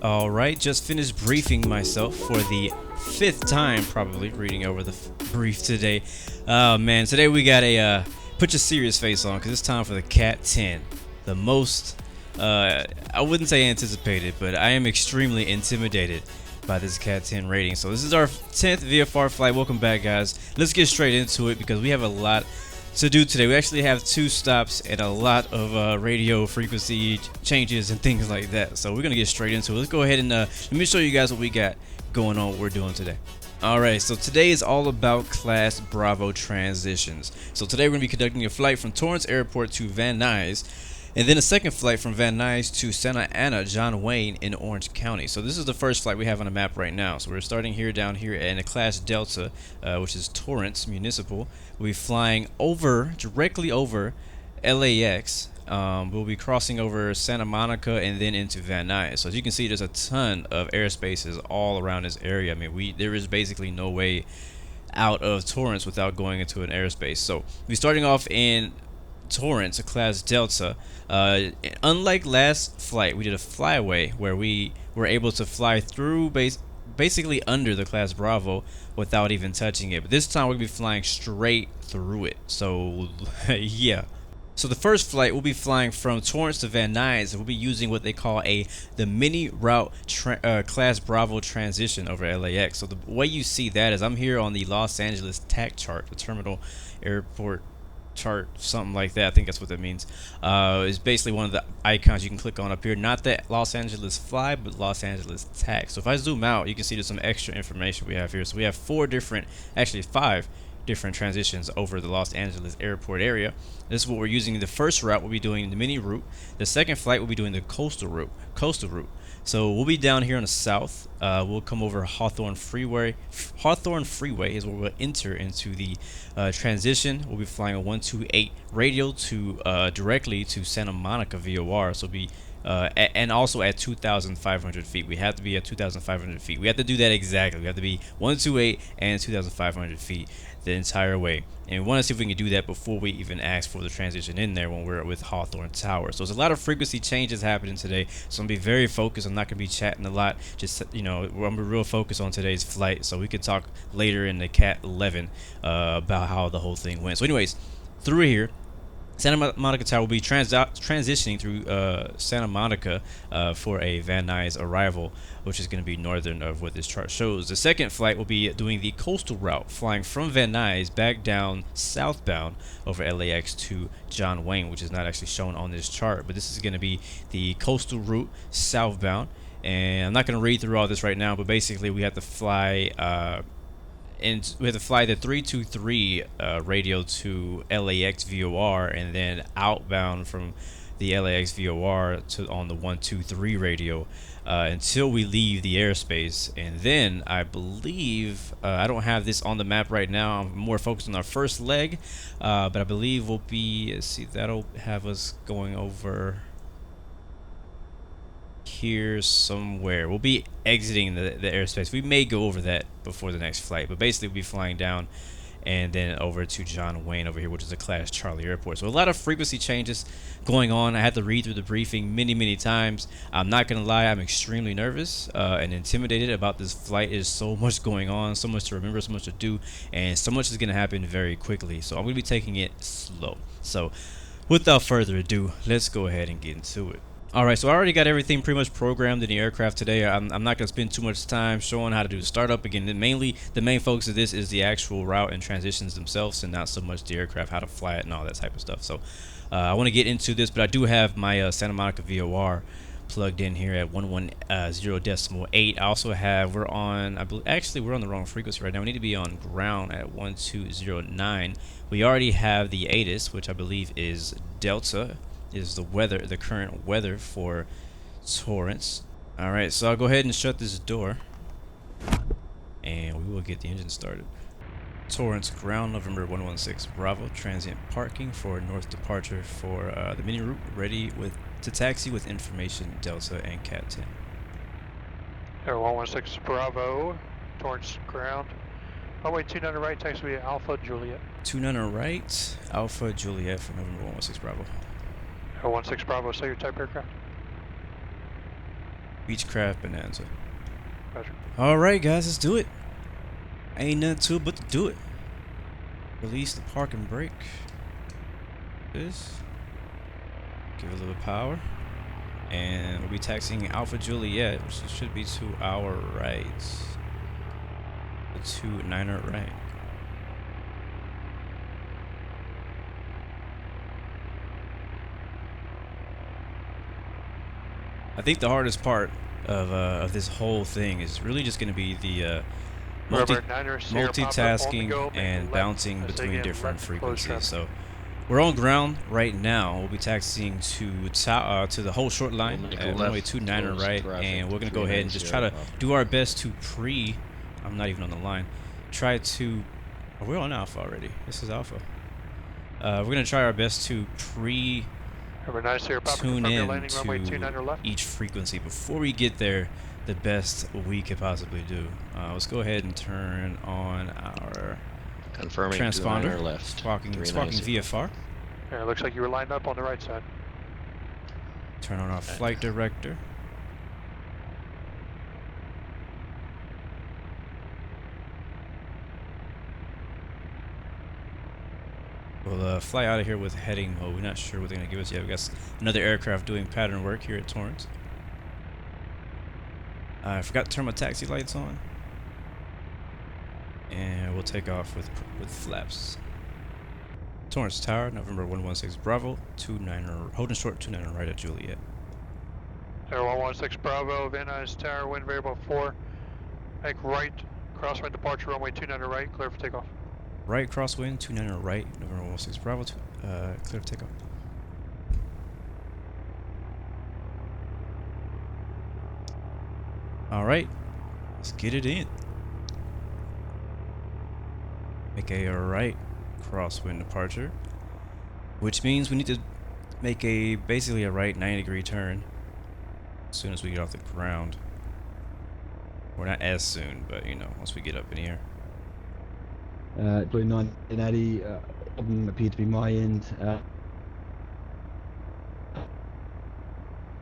Alright, just finished briefing myself for the 5th time, probably, reading over the brief today. Oh man, today we got a, put your serious face on, because it's time for the CAT-10. The most, I wouldn't say anticipated, but I am extremely intimidated by this CAT-10 rating. So this is our 10th VFR flight. Welcome back, guys. Let's get straight into it, because we have a lot to do today. We actually have 2 stops and a lot of radio frequency changes and things like that. So we're gonna get straight into it. Let's go ahead and let me show you guys what we got going on, what we're doing today. Alright, so today is all about Class Bravo transitions. So today we're gonna be conducting a flight from Torrance Airport to Van Nuys, and then a second flight from Van Nuys to Santa Ana, John Wayne in Orange County. So this is the first flight we have on the map right now. So we're starting here down here in a Class Delta, which is Torrance Municipal. We'll be flying directly over LAX. We'll be crossing over Santa Monica and then into Van Nuys. So as you can see, there's a ton of airspaces all around this area. I mean, there is basically no way out of Torrance without going into an airspace. So we'll be starting off in Torrance, a Class Delta. Unlike last flight, we did a flyaway where we were able to fly through basically under the Class Bravo without even touching it. But this time we're gonna be flying straight through it. So yeah. So the first flight we'll be flying from Torrance to Van Nuys, and we'll be using what they call the mini route Class Bravo transition over LAX. So the way you see that is I'm here on the Los Angeles TAC chart, the terminal airport chart, something like that. I think that's what that means. It's basically one of the icons you can click on up here. Not that Los Angeles fly, but Los Angeles TAC. So if I zoom out, you can see there's some extra information we have here. So we have 5 different transitions over the Los Angeles airport area. This is what we're using. The first route we'll be doing the mini route. The second flight we'll be doing the coastal route. So we'll be down here on the south. We'll come over Hawthorne Freeway. Hawthorne Freeway is where we'll enter into the transition. We'll be flying a 128 radial to directly to Santa Monica VOR. So we'll be and also at 2,500 feet. We have to be at 2,500 feet. We have to do that exactly. We have to be 128 and 2,500 feet the entire way. And we want to see if we can do that before we even ask for the transition in there when we're with Hawthorne Tower. So there's a lot of frequency changes happening today. So I'm going to be very focused. I'm not going to be chatting a lot. Just, you know, I'm going to be real focused on today's flight. So we can talk later in the CAT-11 about how the whole thing went. So anyways, through here, Santa Monica Tower will be transitioning through Santa Monica for a Van Nuys arrival, which is going to be northern of what this chart shows. The second flight will be doing the coastal route, flying from Van Nuys back down southbound over LAX to John Wayne, which is not actually shown on this chart, but this is going to be the coastal route southbound. And I'm not going to read through all this right now, but basically we have to fly and we have to fly the 323 radio to LAX VOR, and then outbound from the LAX VOR to on the 123 radio until we leave the airspace. And then I believe I don't have this on the map right now. I'm more focused on our first leg, but I believe we'll be, let's see, that'll have us going over here somewhere. We'll be exiting the airspace. We may go over that before the next flight, but basically we'll be flying down and then over to John Wayne over here, which is a Class Charlie airport. So a lot of frequency changes going on. I had to read through the briefing many times. I'm not gonna lie, I'm extremely nervous and intimidated about this flight. There's so much going on, so much to remember, so much to do, and so much is gonna happen very quickly. So I'm gonna be taking it slow. So without further ado, let's go ahead and get into it. Alright, so I already got everything pretty much programmed in the aircraft today. I'm not going to spend too much time showing how to do the startup. Again, the main focus of this is the actual route and transitions themselves, and not so much the aircraft, how to fly it and all that type of stuff. So I want to get into this, but I do have my Santa Monica VOR plugged in here at 110.8. I also have, we're on the wrong frequency right now. We need to be on ground at 1209. We already have the Addons, which I believe is Delta, is the current weather for Torrance. Alright, so I'll go ahead and shut this door and we will get the engine started. Torrance ground, November 116 Bravo, transient parking for north departure for the mini route, ready to taxi with information Delta and CAT-10. Air 116 Bravo, Torrance ground. Runway 29 right, taxi Alpha Juliet. 29 right, Alpha Juliet for November 116 Bravo. Air 16 Bravo, say your type aircraft. Beechcraft Bonanza. Roger. Alright guys, let's do it. Ain't nothing to it but to do it. Release the park and brake. This. Give it a little power. And we'll be taxiing Alpha Juliet, which should be to our right. The 29er right. I think the hardest part of this whole thing is really just going to be the multitasking and bouncing between different frequencies. So we're on ground right now. We'll be taxiing to the whole short line at runway 29er right, and we're going to go ahead and just try to do our best to I'm not even on the line. Try to. Oh, we're on Alpha already. This is Alpha. We're going to try our best to tune in to each frequency before we get there the best we could possibly do. Let's go ahead and turn on our transponder. Left. Squawking VFR. Yeah, it looks like you were lined up on the right side. Turn on our flight director. We'll fly out of here with heading mode. We're not sure what they're going to give us yet. We got another aircraft doing pattern work here at Torrance. I forgot to turn my taxi lights on. And we'll take off with flaps. Torrance Tower, November 116 Bravo, 29er, holding short 29er right at Juliet. Air 116 Bravo, Van Nuys Tower, wind variable 4. Make right, crosswind departure, runway 29er right, clear for takeoff. Right crosswind, 29er right, November 116 Bravo, clear for takeoff. Alright, let's get it in. Make a right crosswind departure, which means we need to make basically a right 90-degree turn as soon as we get off the ground. Or not as soon, but you know, once we get up in the air. Blue 1980, problem appeared to be my end.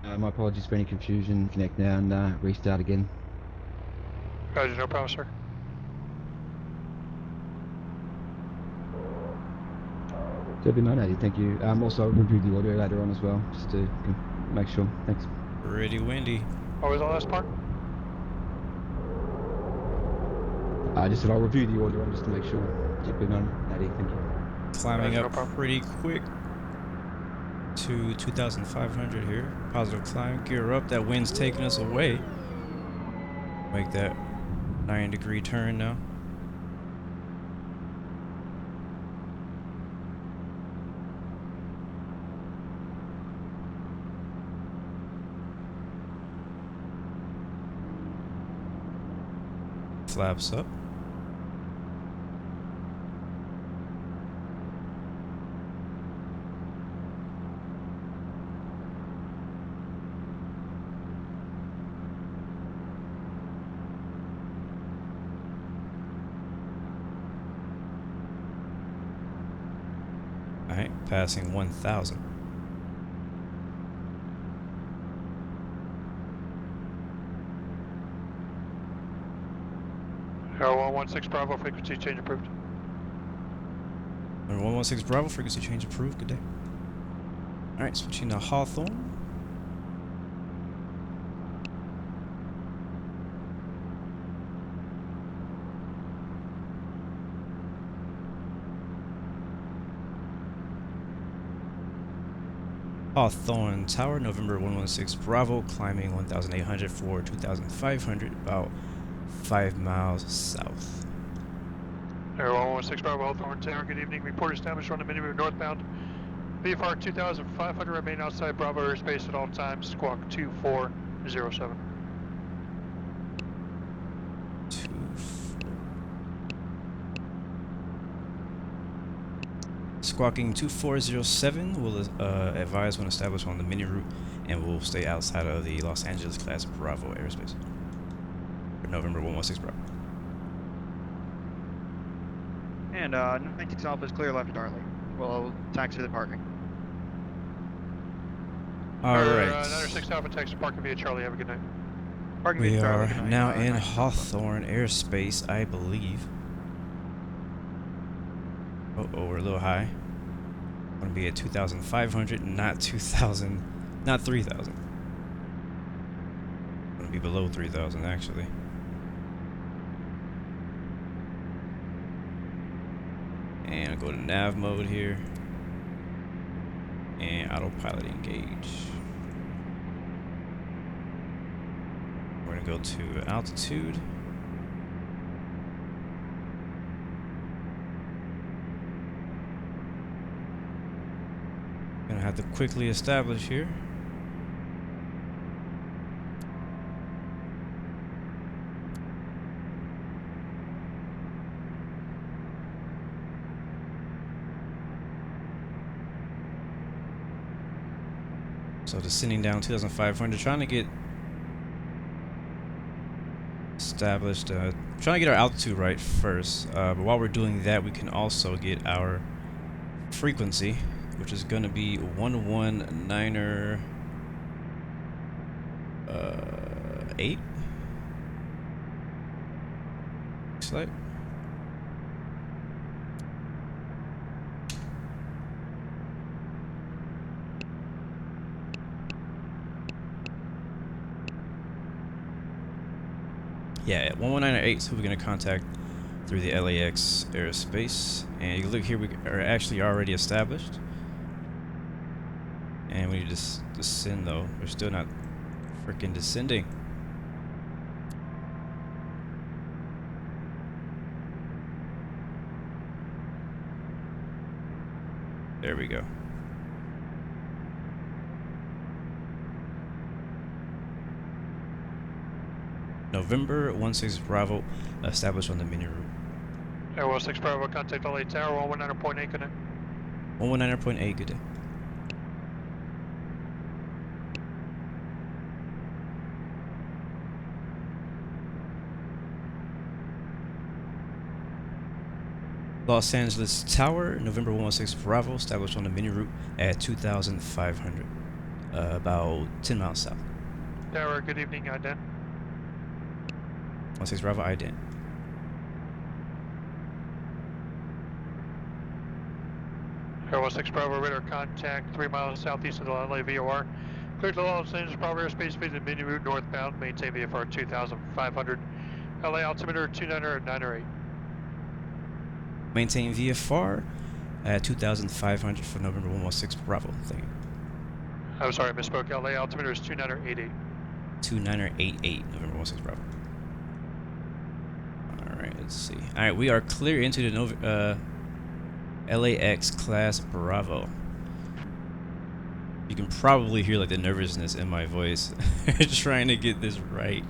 My apologies for any confusion. Connect now and restart again. Roger, no problem, sir. Blue 980, thank you. Also review the audio later on as well, just to make sure. Thanks. Pretty windy. What was the last part? I just said I'll review the audio on just to make sure. Blue 980, thank you. Climbing up pretty quick to 2,500 here. Positive climb, gear up. That wind's taking us away. Make that 90-degree turn now. Flaps up. Alright, passing 1,000. Air 116 Bravo, frequency change approved. 116 Bravo, frequency change approved. Good day. Alright, switching to Hawthorne. Hawthorne Tower, November 116 Bravo, climbing 1,800 for 2,500, about 5 miles south. Air 116 Bravo, Hawthorne Tower, good evening. Report established on the minimum northbound. VFR 2,500, remain outside Bravo airspace at all times. Squawk 2407. Squawking 2407 will advise when established on the mini route, and will stay outside of the Los Angeles class Bravo airspace. For November 116 Bravo. And 19 Alpha is clear left of Darley. We'll taxi to the parking. Alright. 96 Alpha, taxi parking via Charlie. Have a good night. Parking We meters are looking now like, in 9 Hawthorne Airspace, I believe. Oh, we're a little high. Going to be at 2,500, not 2,000, not 3,000. Going to be below 3,000 actually. And I'll go to nav mode here. And autopilot engage. We're going to go to altitude. Gonna have to quickly establish here. So descending down 2,500, trying to get established, trying to get our altitude right first. But while we're doing that, we can also get our frequency, which is going to be 119er 8. Looks like. Yeah, 119.8 is who we're going to contact through the LAX airspace. And you look here, we are actually already established. And we need to descend though. We're still not freaking descending. There we go. November 16 Bravo, established on the mini route. Air 16 Bravo, contact LA Tower, 119.8, good day. 119.8, good day. Los Angeles Tower, November 16 Bravo, established on the mini route at 2,500, about 10 miles south. Tower, good evening, ident. 16 Bravo, ident. Air 16 Bravo, radar contact 3 miles southeast of the LA VOR. Clear to Los Angeles Bravo airspace, visit mini route northbound, maintain VFR 2,500. LA altimeter 29er at 9 or 8. Maintain VFR at 2,500 for November 116 Bravo. Thank you. I'm sorry, I misspoke. LA altimeter is 29er 88. 29er 88, November 16 Bravo. Alright, let's see. Alright, we are clear into the LAX class Bravo. You can probably hear like the nervousness in my voice trying to get this right.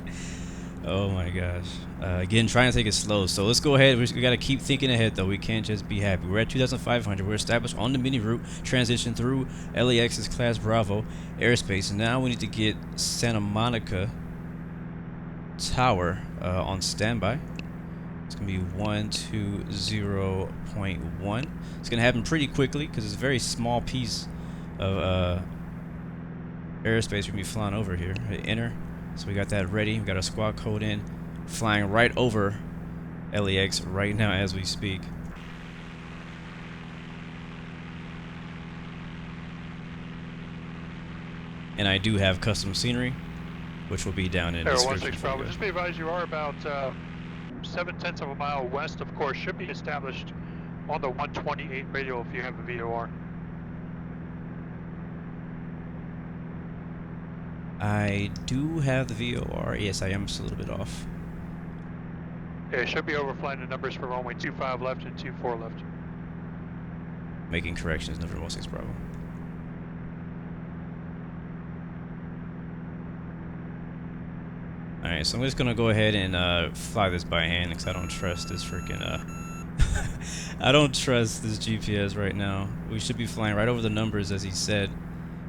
Oh my gosh. Again, trying to take it slow. So let's go ahead. We got to keep thinking ahead though. We can't just be happy. We're at 2,500. We're established on the mini route. Transition through LAX's class Bravo airspace. And now we need to get Santa Monica Tower on standby. It's going to be 120.1. It's going to happen pretty quickly because it's a very small piece of airspace we're going to be flying over here. Hit enter. So we got that ready. We got our squad code in, flying right over LAX right now as we speak. And I do have custom scenery, which will be down in the Air description. 16 Bravo, just be advised you are about 7/10 of a mile west of course. Should be established on the 128 radial if you have a VOR. I do have the VOR. Yes, I am just a little bit off. Yeah, it should be overflying the numbers for runway 25 left and 24 left. Making corrections, November 16 Bravo. Alright, so I'm just gonna go ahead and fly this by hand because I don't trust this freaking I don't trust this GPS right now. We should be flying right over the numbers as he said,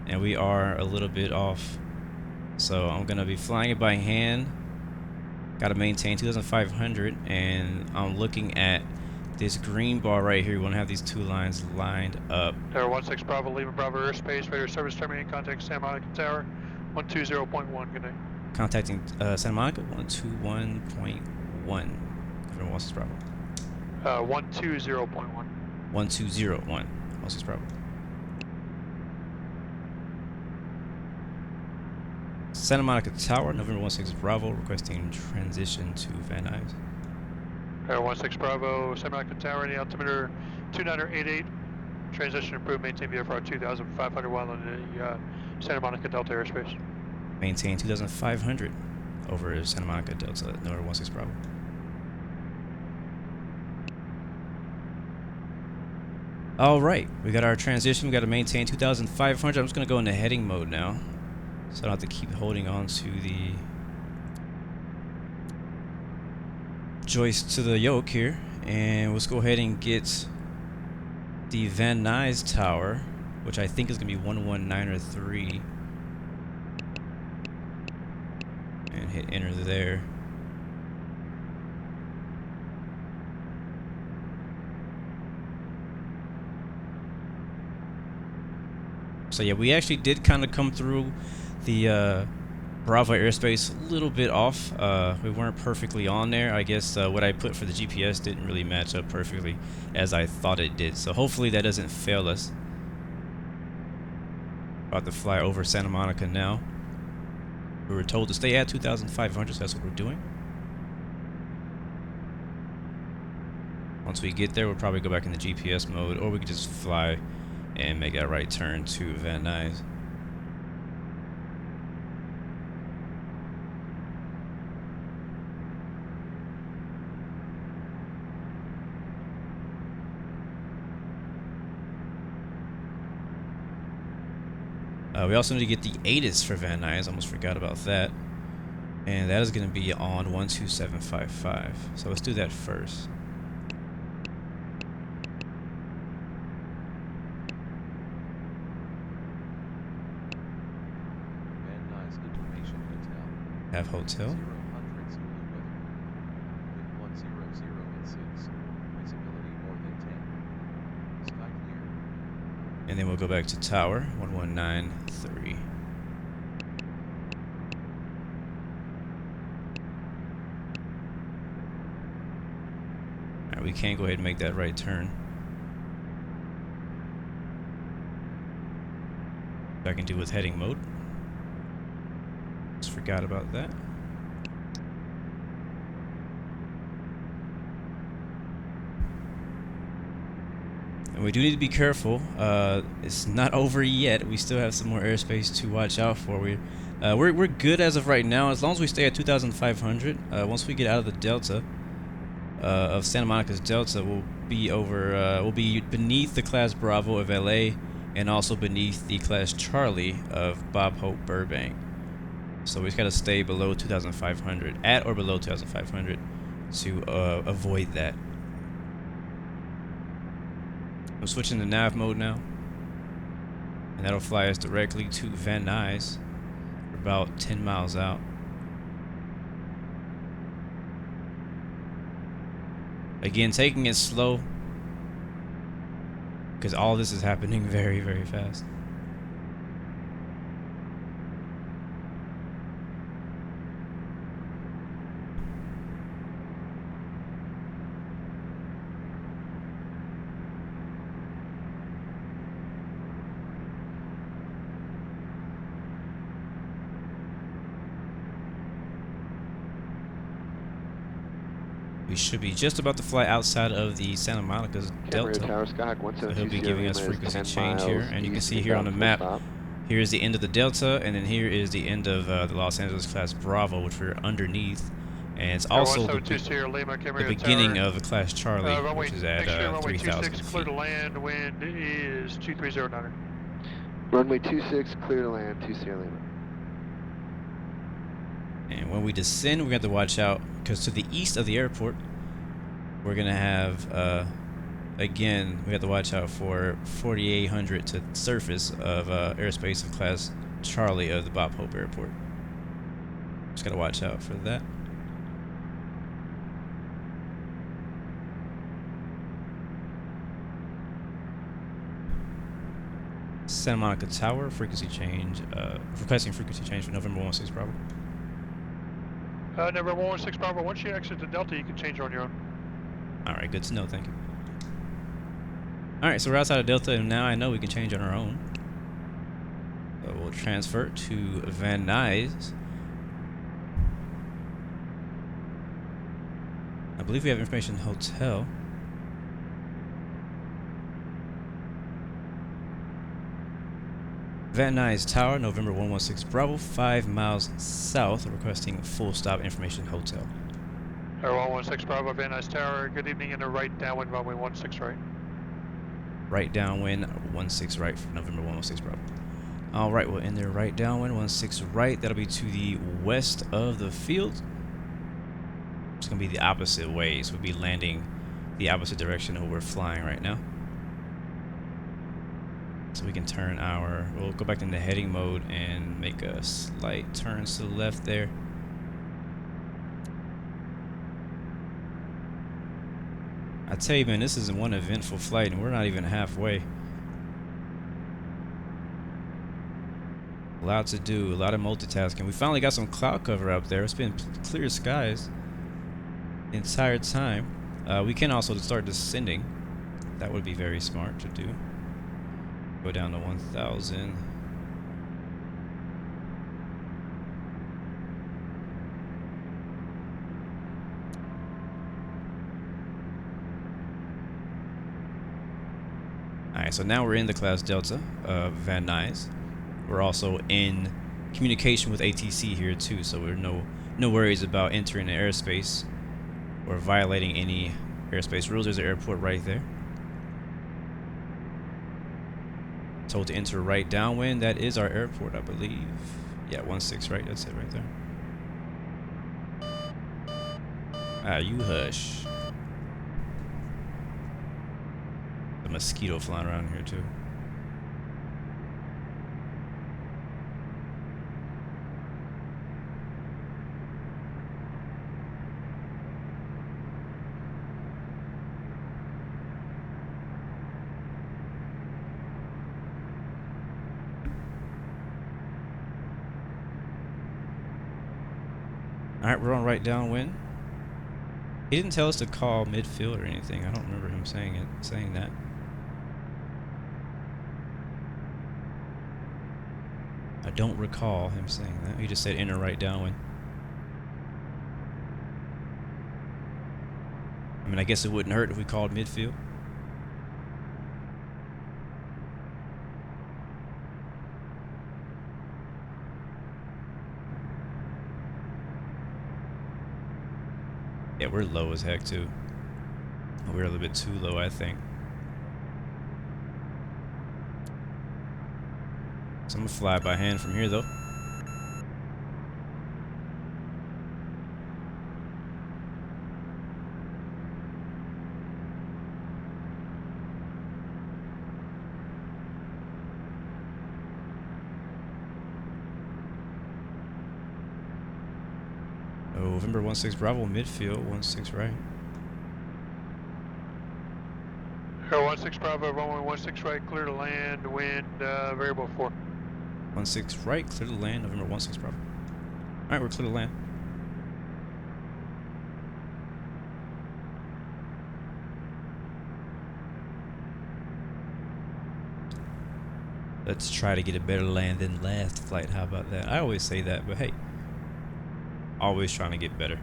and we are a little bit off. So I'm gonna be flying it by hand. Gotta maintain 2,500, and I'm looking at this green bar right here. We want to have these two lines lined up. Air 16 Bravo, leaving Bravo airspace, radar service terminating, contact Santa Monica Tower, 120.1, good night. Contacting Santa Monica 121.1. November 16 Bravo. 120.1. 1201. 16 Bravo. Santa Monica Tower, November 16 Bravo, requesting transition to Van Nuys. 16 Bravo, Santa Monica Tower, the altimeter 2988. Transition approved, maintain VFR 2500 while in the Santa Monica Delta airspace. Maintain 2500 over Santa Monica Delta, November 16 Bravo. All right, we got our transition. We got to maintain 2500. I'm just going to go into heading mode now, so I don't have to keep holding on to the joist to the yoke here. And let's go ahead and get the Van Nuys Tower, which I think is going to be 11903, and hit enter there. So yeah, we actually did kind of come through the Bravo airspace a little bit off. We weren't perfectly on there. I guess what I put for the GPS didn't really match up perfectly as I thought it did. So hopefully that doesn't fail us. About to fly over Santa Monica now. We were told to stay at 2,500, so that's what we're doing. Once we get there, we'll probably go back into GPS mode, or we could just fly and make a right turn to Van Nuys. We also need to get the Addons for Van Nuys. Almost forgot about that. And that is going to be on 12755. So let's do that first. Van Nuys Information Hotel. Have hotel. 0 Zulu weather. Wind 100 at 6. Visibility more than 10. Sky clear. And then we'll go back to tower 1193. Alright, we can go ahead and make that right turn. I can do with heading mode. Just forgot about that. And we do need to be careful. It's not over yet. We still have some more airspace to watch out for. We're good as of right now, as long as we stay at 2,500. Once we get out of the Delta of Santa Monica's Delta, we'll be over. We'll be beneath the Class Bravo of LA, and also beneath the Class Charlie of Bob Hope Burbank. So we just gotta stay below 2,500, at or below 2,500, to avoid that. I'm switching to nav mode now, and that'll fly us directly to Van Nuys. We're about 10 miles out. Again, taking it slow, because all this is happening very, very fast. We should be just about to fly outside of the Santa Monica's Delta. So he'll be giving us frequency change here, and you can see here on the map, here is the end of the Delta, and then here is the end of the Los Angeles Class Bravo, which we're underneath, and it's also the beginning of the Class Charlie, which is at 3,000 feet. Clear to land, wind is 2309. Runway 26, clear to land, 20 Lima. And when we descend, we're going to have to watch out, because to the east of the airport, we're going to have, again, we have to watch out for 4,800 to surface of airspace of Class Charlie of the Bob Hope Airport. Just got to watch out for that. Santa Monica Tower, frequency change, requesting frequency change for November 16 Bravo. Number 116 Bravo, once you exit the Delta, you can change on your own. Alright, good to know, thank you. Alright, so we're outside of Delta, and now I know we can change on our own. So we'll transfer to Van Nuys. I believe we have information hotel. Van Nuys Tower, November 116 Bravo, 5 miles south, requesting full stop information hotel. 116 Bravo, Van Nuys Tower, good evening, in the right downwind runway 16 right. Right downwind, 16 right for November 116 Bravo. Alright, we'll end there right downwind, 16 right. That'll be to the west of the field. It's going to be the opposite way, so we'll be landing the opposite direction of where we're flying right now. So we can turn our, we'll go back into heading mode and make a slight turn to the left there. I tell you, man, this is one eventful flight, and we're not even halfway. A lot to do, a lot of multitasking. We finally got some cloud cover up there. It's been clear skies the entire time. We can also start descending. That would be very smart to do. Go down to 1,000. Alright, so now we're in the class Delta of Van Nuys. We're also in communication with ATC here too, so we're no worries about entering the airspace or violating any airspace rules. There's an airport right there. Told to enter right downwind. That is our airport, I believe. Yeah, 16 right. That's it right there. Ah, you hush. A mosquito flying around here too. Alright, we're on right downwind. He didn't tell us to call midfield or anything. I don't remember him saying that. I don't recall him saying that. He just said enter right downwind. I mean, I guess it wouldn't hurt if we called midfield. Yeah, we're low as heck too. We're a little bit too low, I think. So I'm gonna fly by hand from here though. November 16 Bravo, midfield, 16 right. Air 16 Bravo, runway 16 right, clear to land, wind, variable 4. 16 right, clear to land, November 16 Bravo. Alright, we're clear to land. Let's try to get a better land than last flight. How about that? I always say that, but hey. Always trying to get better.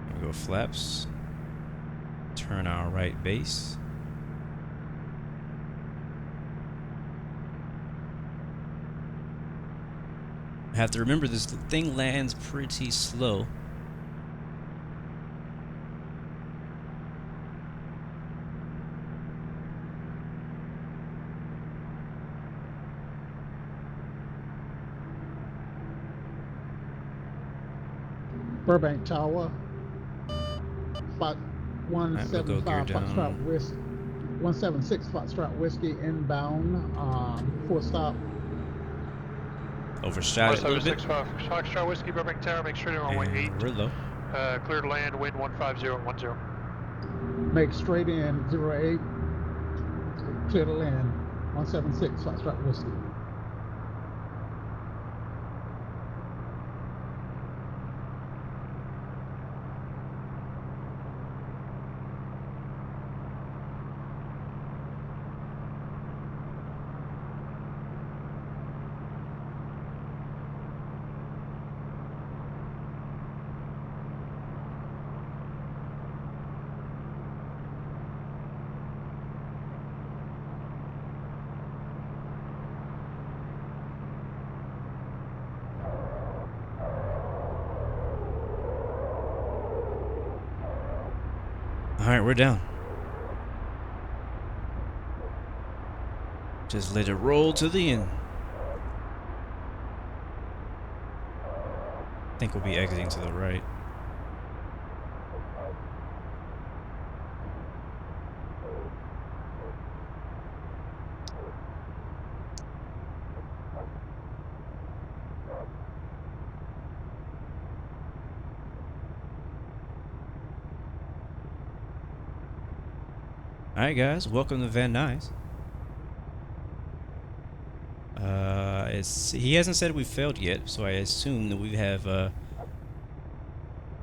We'll go flaps. Turn our right base. I have to remember this thing lands pretty slow. Burbank Tower, spot We'll go 175 gear Foxtrot down. Whiskey, 176 Foxtrot Whiskey inbound, 4-stop. Overshot it a little bit. 176 Foxtrot Whiskey, Burbank Tower, make sure they're on runway 8. And we're low. Clear to land, wind 15010. Make straight in 08, clear to land, 176 Foxtrot Whiskey. Alright, we're down. Just let it roll to the end. I think we'll be exiting to the right. Alright guys, welcome to Van Nuys. He hasn't said we failed yet, so I assume that we have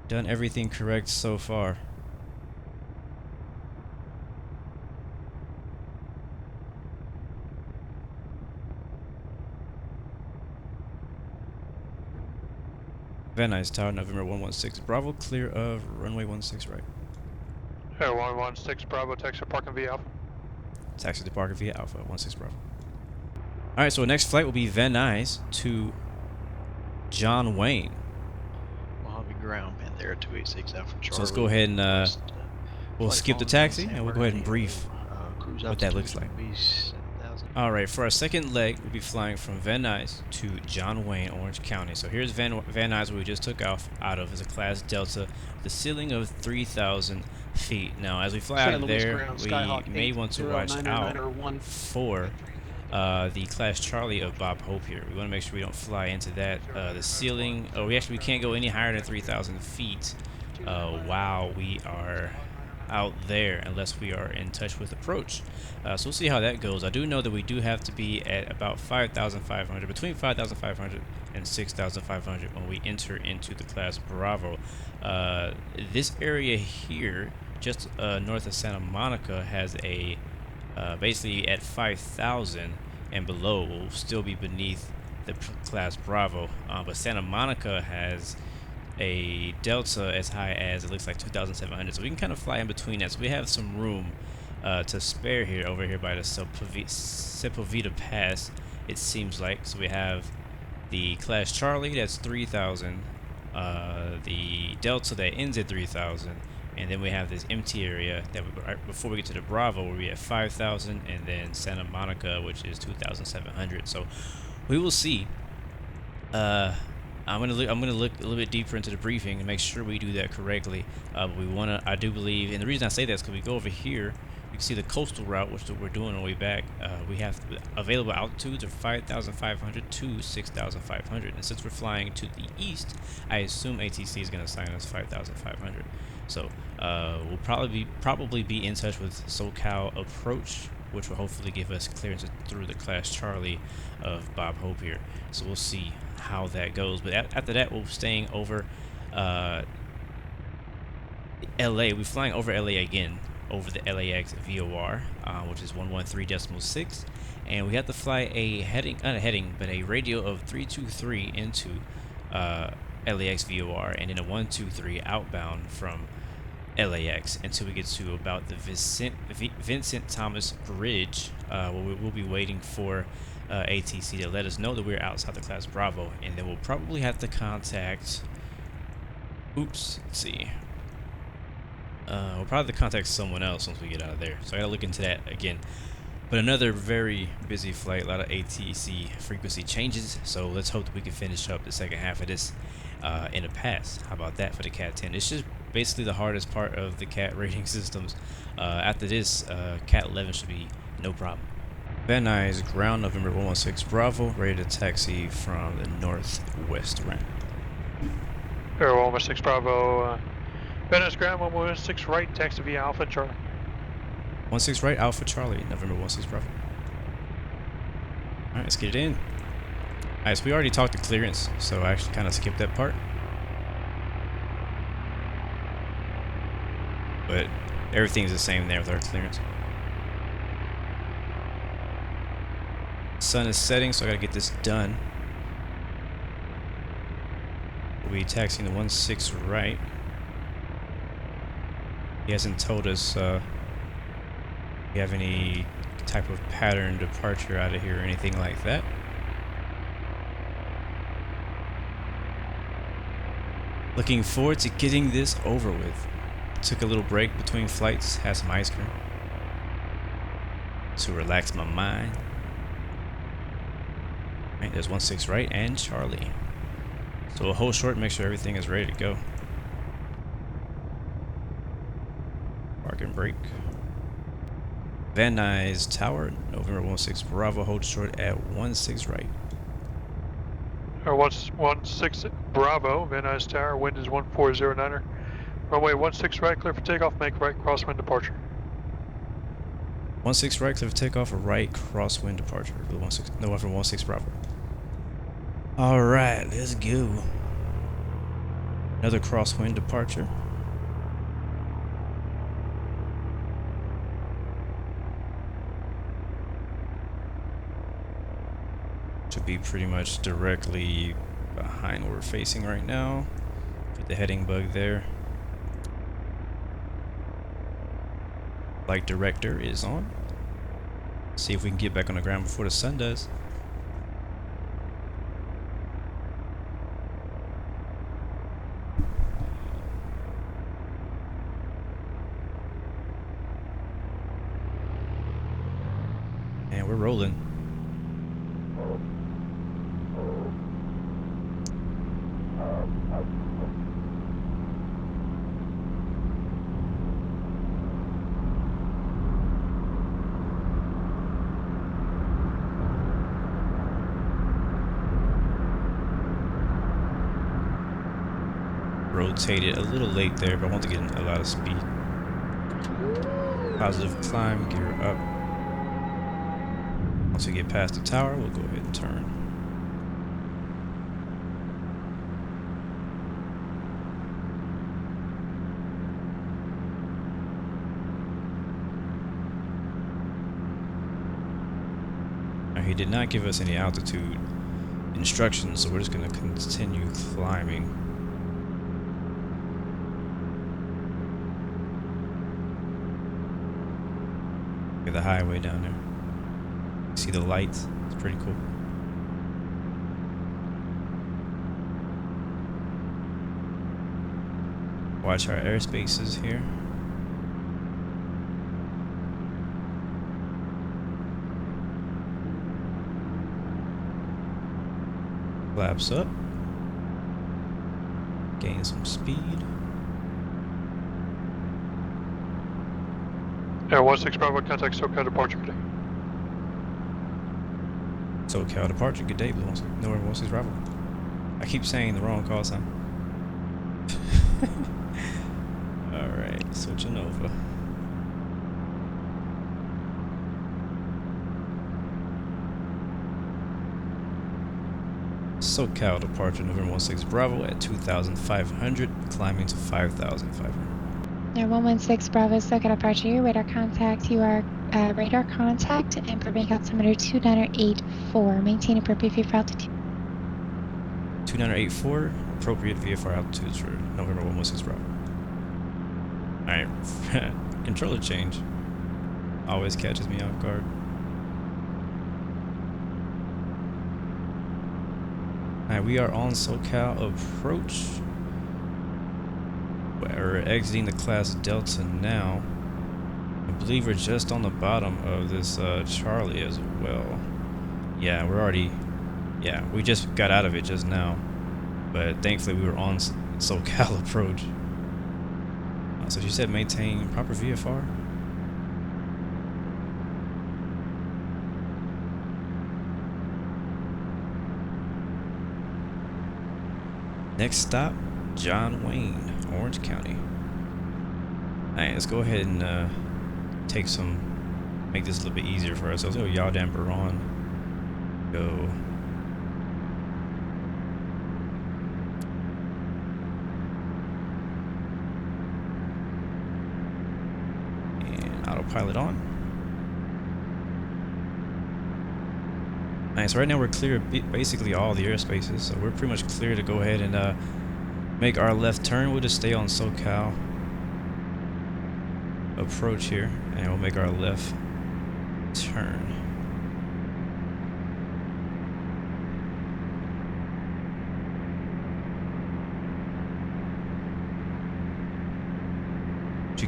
done everything correct so far. Van Nuys Tower, November 116 Bravo, clear of runway 16 right. Air 116 Bravo, taxi parking via Alpha. Taxi departure via Alpha 16 Bravo. Alright, so next flight will be Van Nuys to John Wayne. Mojave ground, man, there at 286 Alpha Charlie. So let's go ahead and we'll skip the taxi and we'll go ahead and brief what that looks like. Alright, for our second leg, we'll be flying from Van Nuys to John Wayne, Orange County. So here's Van Nuys, where we just took off out of, as a Class Delta, the ceiling of 3,000 feet. Now, as we fly out of there, we may want to watch out for the Class Charlie of Bob Hope here. We want to make sure we don't fly into that. The ceiling, we can't go any higher than 3,000 feet while we are out there, unless we are in touch with approach. So we'll see how that goes. I do know that we do have to be at about 5,500, between 5,500 and 6,500 when we enter into the Class Bravo. This area here, just north of Santa Monica, has a basically at 5,000 and below will still be beneath the Class Bravo, but Santa Monica has a delta as high as, it looks like, 2,700, so we can kind of fly in between that. So we have some room to spare here over here by the Sepulveda Pass, it seems like. So we have the Class Charlie, that's 3,000, the delta that ends at 3,000, and then we have this empty area that before we get to the Bravo, where we have 5,000, and then Santa Monica, which is 2,700. So we will see. I'm gonna look a little bit deeper into the briefing and make sure we do that correctly. But I do believe, and the reason I say that is because we go over here, you can see the coastal route, which we're doing on the way back. We have available altitudes of 5,500 to 6,500, and since we're flying to the east, I assume ATC is going to assign us 5,500. So we'll probably be in touch with SoCal approach, which will hopefully give us clearance through the Class Charlie of Bob Hope here. So we'll see how that goes. But after that, we'll be staying over LA. We're flying over LA again, over the LAX VOR, which is 113.6, and we have to fly a radio of 323 into LAX VOR, and then a 123 outbound from LAX until we get to about the Vincent Thomas Bridge, where we'll be waiting for ATC to let us know that we're outside the Class Bravo, and then we'll probably have to contact. Let's see. We'll probably contact someone else once we get out of there. So I gotta look into that again. But another very busy flight, a lot of ATC frequency changes. So let's hope that we can finish up the second half of this in a pass. How about that for the CAT-10? It's just basically the hardest part of the CAT rating systems. After this, CAT-11 should be no problem. Van Nuys ground, November 116 Bravo, ready to taxi from the northwest ramp. Air 116 Bravo, Van Nuys ground, 116 right, taxi via Alpha Charlie. 16 right, Alpha Charlie, November 16 Bravo. Alright, let's get it in. Alright, so we already talked to clearance, so I actually kind of skipped that part. But everything's the same there with our clearance. Sun is setting, so I gotta get this done. We'll be taxiing the 16 right. He hasn't told us we have any type of pattern departure out of here or anything like that. Looking forward to getting this over with. took a little break between flights, had some ice cream to relax my mind. Alright, there's 16 right and Charlie. So we'll hold short, make sure everything is ready to go. Park and brake. Van Nuys Tower, November 16 Bravo, hold short at 16 right. 16 Bravo, Van Nuys Tower, wind is 1409er. Runway 16 right, clear for takeoff, make right crosswind departure. 16 right, clear for takeoff, a right crosswind departure for the 16, no, for 16 Bravo. Alright, let's go. Another crosswind departure. To be pretty much directly behind where we're facing right now. Put the heading bug there. Flight director is on. See if we can get back on the ground before the sun does. And we're rolling. Rotated a little late there, but I want to get a lot of speed. Positive climb, gear up. Once we get past the tower, we'll go ahead and turn. Now, he did not give us any altitude instructions, so we're just going to continue climbing. The highway down there. See the lights? It's pretty cool. Watch our airspaces here. Flaps up. Gain some speed. Yeah, 16 Bravo, contact SoCal departure, good day. SoCal departure, good day, November 16 Bravo. I keep saying the wrong call sign. Alright, switching over. SoCal departure, November 16 Bravo at 2,500, climbing to 5,500. Now 116 Bravo, SoCal departure, your radar contact. You are radar contact and Burbank altimeter 2984. Maintain appropriate VFR altitude. 2984, appropriate VFR altitudes for November 116 Bravo. Alright, controller change. Always catches me off guard. Alright, we are on SoCal approach. We're exiting the class Delta now. I believe we're just on the bottom of this Charlie as well. Yeah, we're already... Yeah, we just got out of it just now. But thankfully we were on SoCal approach. So you said maintain proper VFR? Next stop, John Wayne, Orange County. Alright, let's go ahead and make this a little bit easier for us. Let's go yaw damper on. Go. And autopilot on. Alright, so right now we're clear of basically all the airspaces, so we're pretty much clear to go ahead and make our left turn. We'll just stay on SoCal approach here, and we'll make our left turn.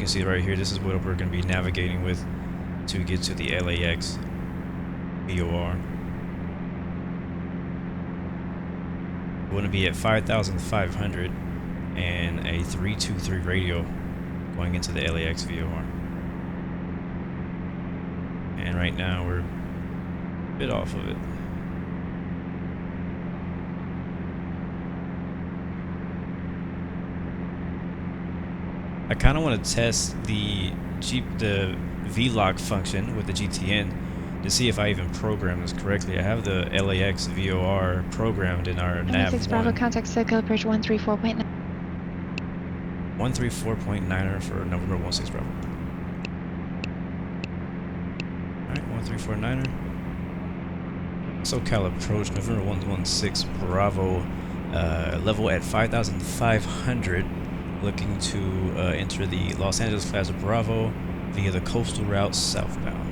can see right here, this is what we're going to be navigating with to get to the LAX VOR. We're going to be at 5,500 and a 323 radio going into the LAX VOR. And right now we're a bit off of it. I kind of want to test the VLOC function with the GTN to see if I even program this correctly. I have the LAX VOR programmed in our nav 6 Bravo, contact SoCal approach 134.9. 134.9er for November 16 Bravo. Alright, 134.9er. SoCal approach November 116 Bravo, level at 5,500. Looking to enter the Los Angeles class of Bravo via the coastal route southbound.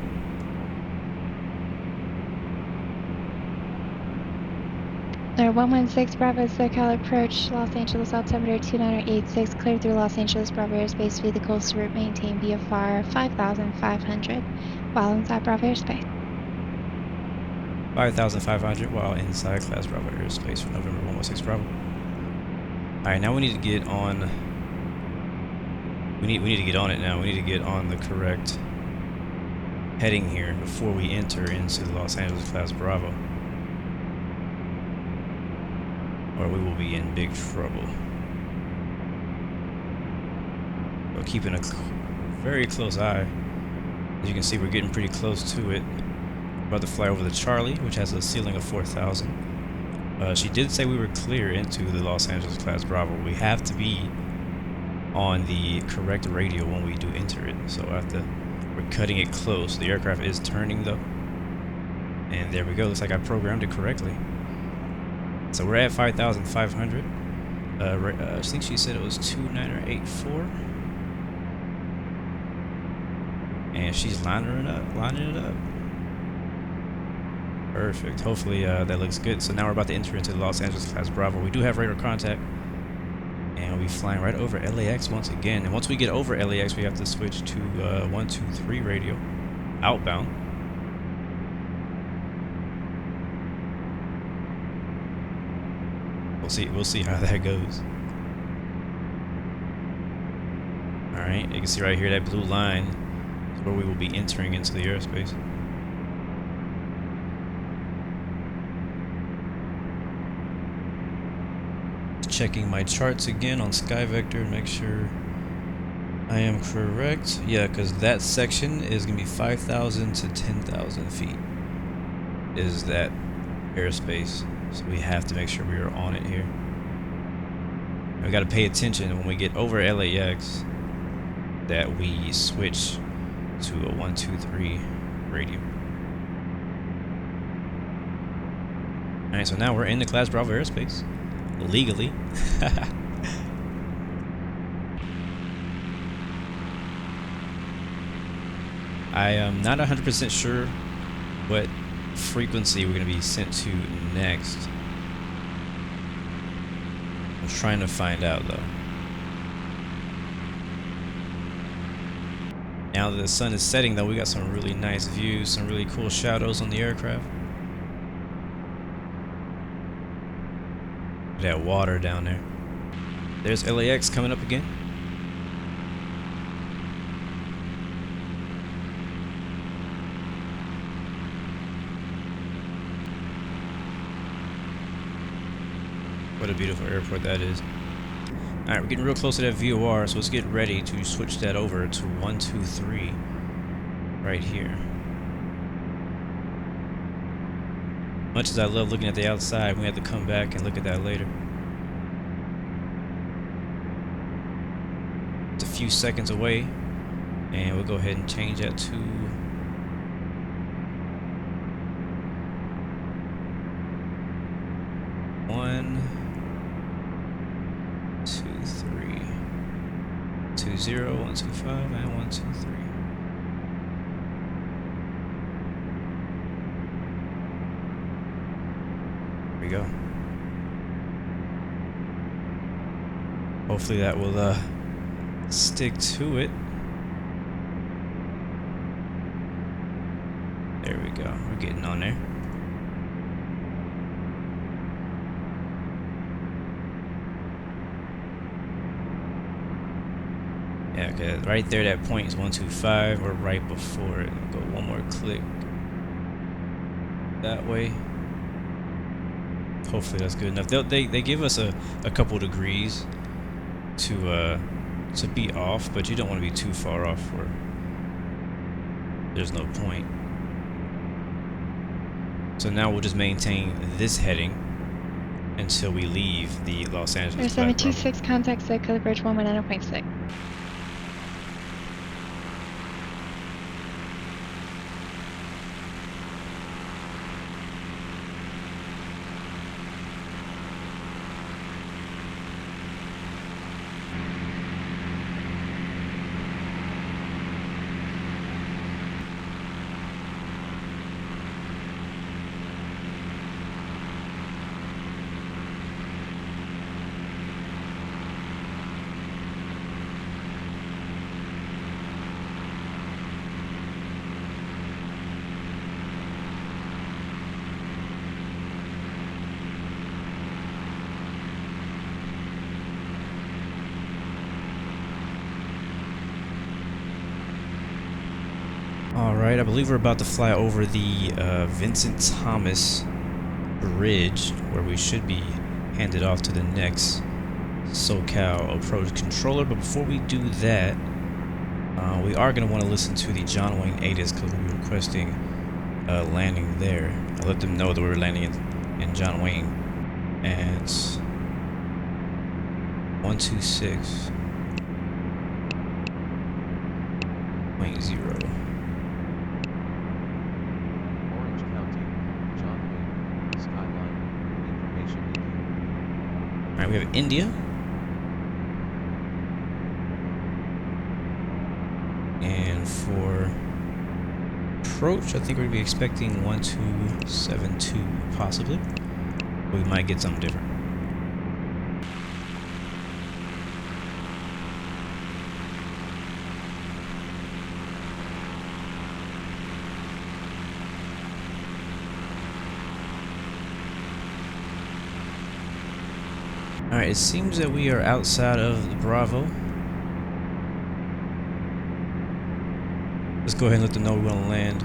There 116 Bravo, SoCal approach Los Angeles altimeter 2986, cleared through Los Angeles Bravo airspace via the coastal route, maintain VFR 5,500 while inside Bravo airspace. 5,500 while inside class Bravo airspace for November 116 Bravo. Alright, now we need to get on. We need to get on it now. We need to get on the correct heading here before we enter into the Los Angeles class Bravo, or we will be in big trouble. We're keeping a very close eye. As you can see, we're getting pretty close to it. We're about to fly over the Charlie, which has a ceiling of 4,000. She did say we were clear into the Los Angeles class Bravo. We have to be on the correct radio when we do enter it, so we're cutting it close. The aircraft is turning though, and there we go. Looks like I programmed it correctly. So we're at 5,500. I think she said it was 2984, and she's lining it up. Perfect. Hopefully that looks good. So now we're about to enter into the Los Angeles class Bravo. We do have radar contact, and we'll be flying right over LAX once again. And once we get over LAX, we have to switch to 123 radio outbound. We'll see how that goes. All right, you can see right here that blue line is where we will be entering into the airspace. Checking my charts again on SkyVector to make sure I am correct. Yeah, because that section is going to be 5,000 to 10,000 feet is that airspace. So we have to make sure we are on it here. We got to pay attention when we get over LAX that we switch to a 123 radio. Alright, so now we're in the class Bravo airspace. Legally. I am not 100% sure what frequency we're going to be sent to next. I'm trying to find out though. Now that the sun is setting though, we got some really nice views, some really cool shadows on the aircraft. That water down there. There's LAX coming up again. What a beautiful airport that is. Alright, we're getting real close to that VOR, so let's get ready to switch that over to 123 right here. Much as I love looking at the outside, we have to come back and look at that later. It's a few seconds away, and we'll go ahead and change that to 1, 2, 3, 2, 0, 1, 2, 5, and 1, 2, 3. There we go. Hopefully that will stick to it. There we go. We're getting on there. Yeah, okay, right there, that point is 125. We're right before it. I'll go one more click that way. Hopefully that's good enough. They give us a couple degrees to be off, but you don't want to be too far off where there's no point. So now we'll just maintain this heading until we leave the Los Angeles. 726, contact Circular Bridge 119.6. Alright, I believe we're about to fly over the Vincent Thomas Bridge, where we should be handed off to the next SoCal approach controller. But before we do that, we are going to want to listen to the John Wayne Addons because we'll be requesting landing there. I let them know that we were landing in John Wayne at 126.0. Alright, we have India. And for approach, I think we're going to be expecting 1272 possibly. We might get something different. Alright, it seems that we are outside of the Bravo. Let's go ahead and let them know we want to land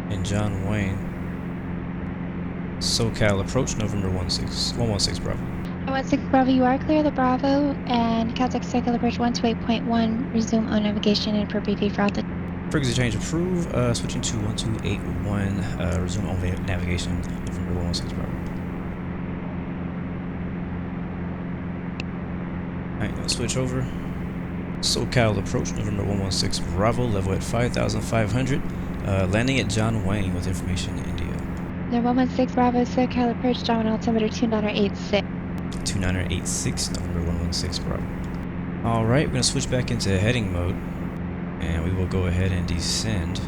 in John Wayne. SoCal approach, November 116 Bravo. 116 Bravo, you are clear of the Bravo, and contact Circular Bridge 128.1, resume on navigation and appropriate VFR. Frequency change approved, switching to 1281, resume on navigation, November 116 Bravo. Alright, now switch over. SoCal approach, November 116 Bravo, level at 5,500. Landing at John Wayne with information in India. The 116 Bravo, SoCal approach, John altimeter 2986. 2986, November 116 Bravo. Alright, we're going to switch back into heading mode. And we will go ahead and descend.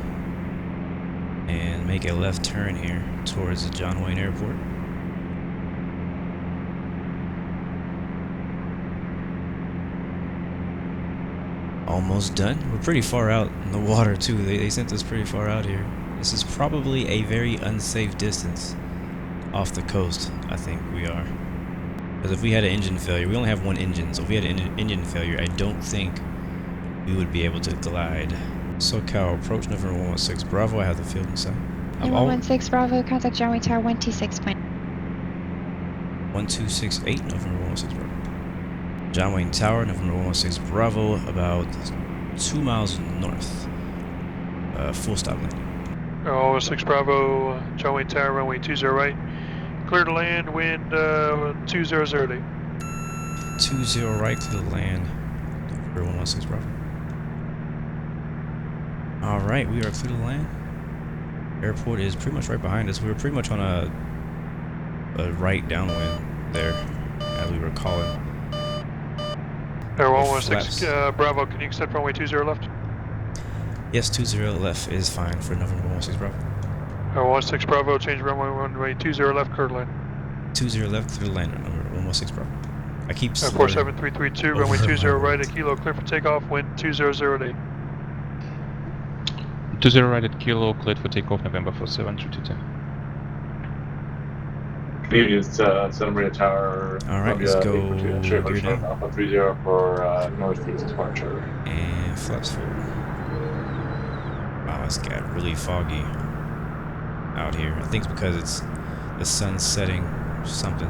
And make a left turn here towards the John Wayne Airport. Almost done. We're pretty far out in the water too. They sent us pretty far out here. This is probably a very unsafe distance off the coast. I think we are. Because if we had an engine failure, we only have one engine. So if we had an engine failure, I don't think we would be able to glide. SoCal approach, November 116 Bravo. I have the field inside. 116 Bravo, contact John Wayne Tower 126.0. 1268, November 116 Bravo. John Wayne Tower, November 116 Bravo, about 2 miles north. Full stop landing. 116 Bravo, John Wayne Tower, runway 20 right. Clear to land, wind 2008. 20 right, clear to land. November 116 Bravo. Alright, we are clear to land. Airport is pretty much right behind us. We were pretty much on a right downwind there as we were calling. Air 116 Bravo, can you accept runway 20 left? Yes, 20 left is fine for November 116 Bravo. Air 16 Bravo, change runway 20 left, clear to land. 20 left, clear to land, November 116 Bravo. I keep Air 47332, runway 20 right, a kilo, clear for takeoff, wind 2008. 20 right at Kilo, cleared for takeoff November 47, 320. Canadians, Santa Maria Tower. All right, let's go gear down. Alpha 30 for northeast departure. And flaps forward. Wow, it's got really foggy out here. I think it's because it's the sun setting or something.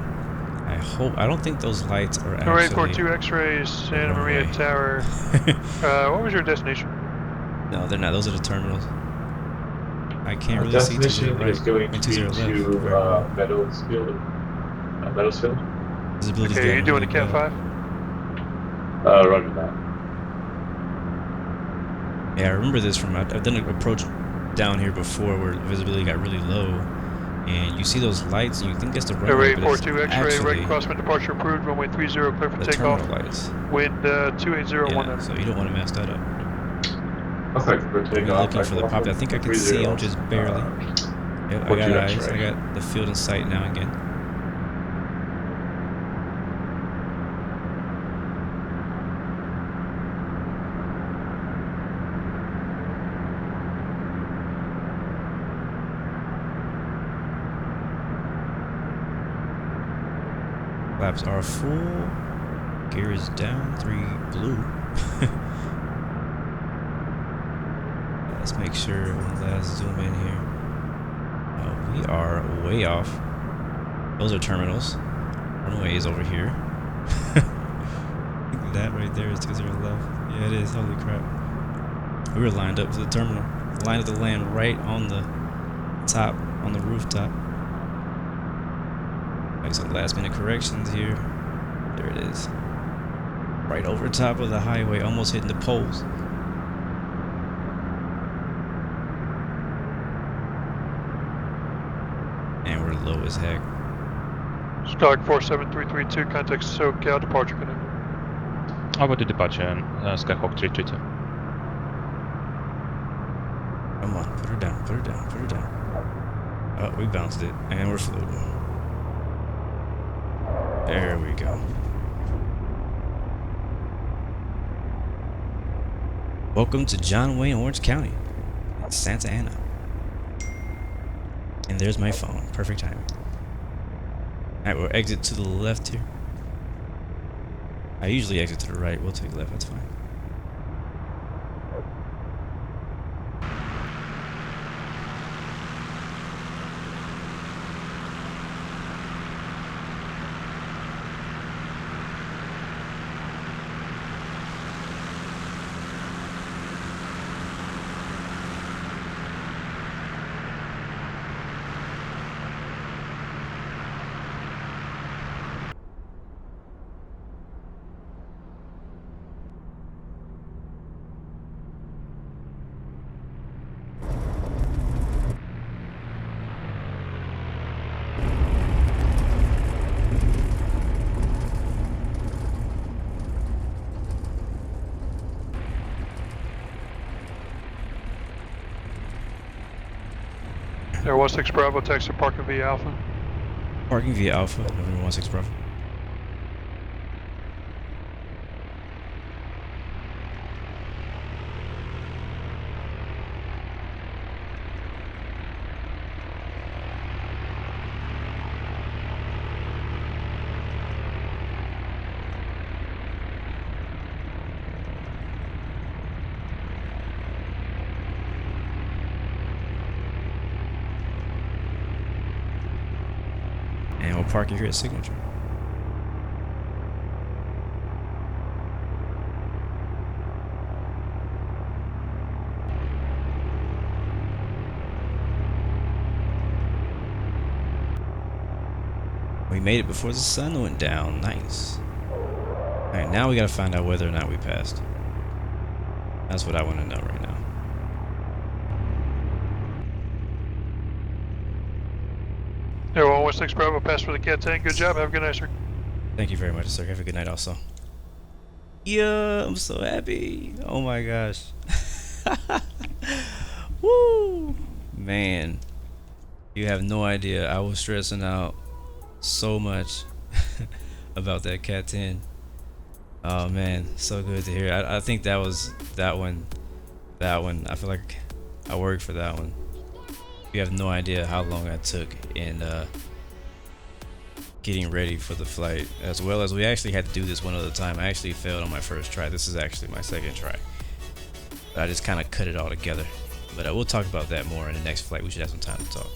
I don't think those lights are actually... 0842 X-rays, Santa Maria Tower. What was your destination? No, they're not. Those are the terminals. I can't really see to the right. Is going to be to Meadowsfield. Meadowsfield. Visibility's Okay, are you getting doing the really Cat low. 5? Roger that. Yeah, I remember this from... I've done an approach down here before where visibility got really low. And you see those lights and you think it's the runway, but it's 0842 X-ray, actually right crosswind departure approved, runway 30, clear for the takeoff. terminal lights. Wind 28019. Yeah, so you don't want to mess that up. Looks like we're I'm taking off. looking for the pop. I think I can see them just barely. Yep, I got eyes. I got the field in sight now again. Flaps are full. Gear is down. 3 blue. Let's make sure one last zoom in here. We are way off. Those are terminals. Runway is over here. That right there is 20 left. Yeah, it is. Holy crap. We were lined up to the terminal. Lined up to land right on the top, on the rooftop. Like some last minute corrections here. There it is. Right over top of the highway, almost hitting the poles. And we're low as heck. Stark 47332, contact SoCal, departure connect. Over the departure, Skyhawk 330. Come on, put her down, put her down, put her down. Oh, we bounced it, and we're floating. There we go. Welcome to John Wayne, Orange County, in Santa Ana. And there's my phone. Perfect timing. Alright, we'll exit to the left here. I usually exit to the right. We'll take left, that's fine. Air 16 Bravo, taxi parking via Alpha. Parking via Alpha, November 16 Bravo. And we'll park you here at Signature. We made it before the sun went down. Nice. Alright, now we gotta find out whether or not we passed. That's what I want to know right now. Air 116 Bravo, pass for the CAT-10. Good job. Have a good night, sir. Thank you very much, sir. Have a good night also. Yeah, I'm so happy. Oh my gosh. Woo! Man, you have no idea. I was stressing out so much about that CAT-10. Oh man, so good to hear. I think that was that one. I feel like I worked for that one. You have no idea how long I took in getting ready for the flight, as well as we actually had to do this one other time. I actually failed on my first try. This is actually my second try. But I just kind of cut it all together. But we'll talk about that more in the next flight. We should have some time to talk.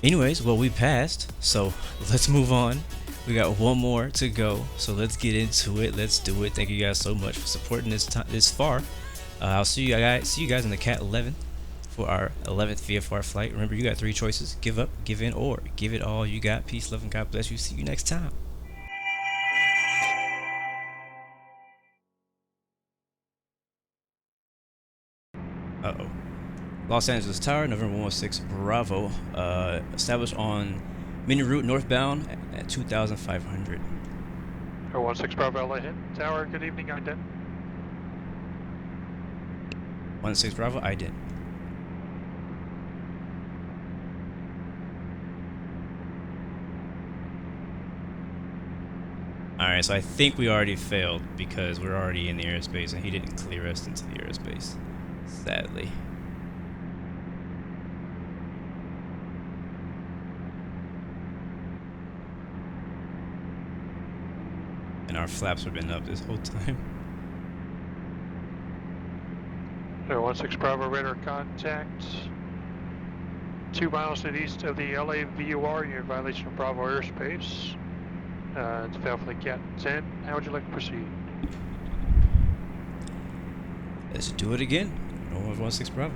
Anyways, well, we passed, so let's move on. We got one more to go, so let's get into it. Let's do it. Thank you guys so much for supporting this far. I'll see you guys in the CAT-11 for our 11th VFR flight. Remember, you got 3 choices: give up, give in, or give it all you got. Peace, love, and God bless you. See you next time. Uh-oh. Los Angeles Tower, November 16 Bravo, established on mini route northbound at 2,500. Air 16 Bravo, LA hit. Tower, good evening, ident. 16 Bravo, ident. Alright, so I think we already failed because we're already in the airspace and he didn't clear us into the airspace, sadly. And our flaps have been up this whole time. Air 16 Bravo, radar contact. 2 miles to the east of the LA VOR. You're in violation of Bravo airspace. It's fail for the CAT-10. How would you like to proceed? Let's do it again. November 16 Bravo.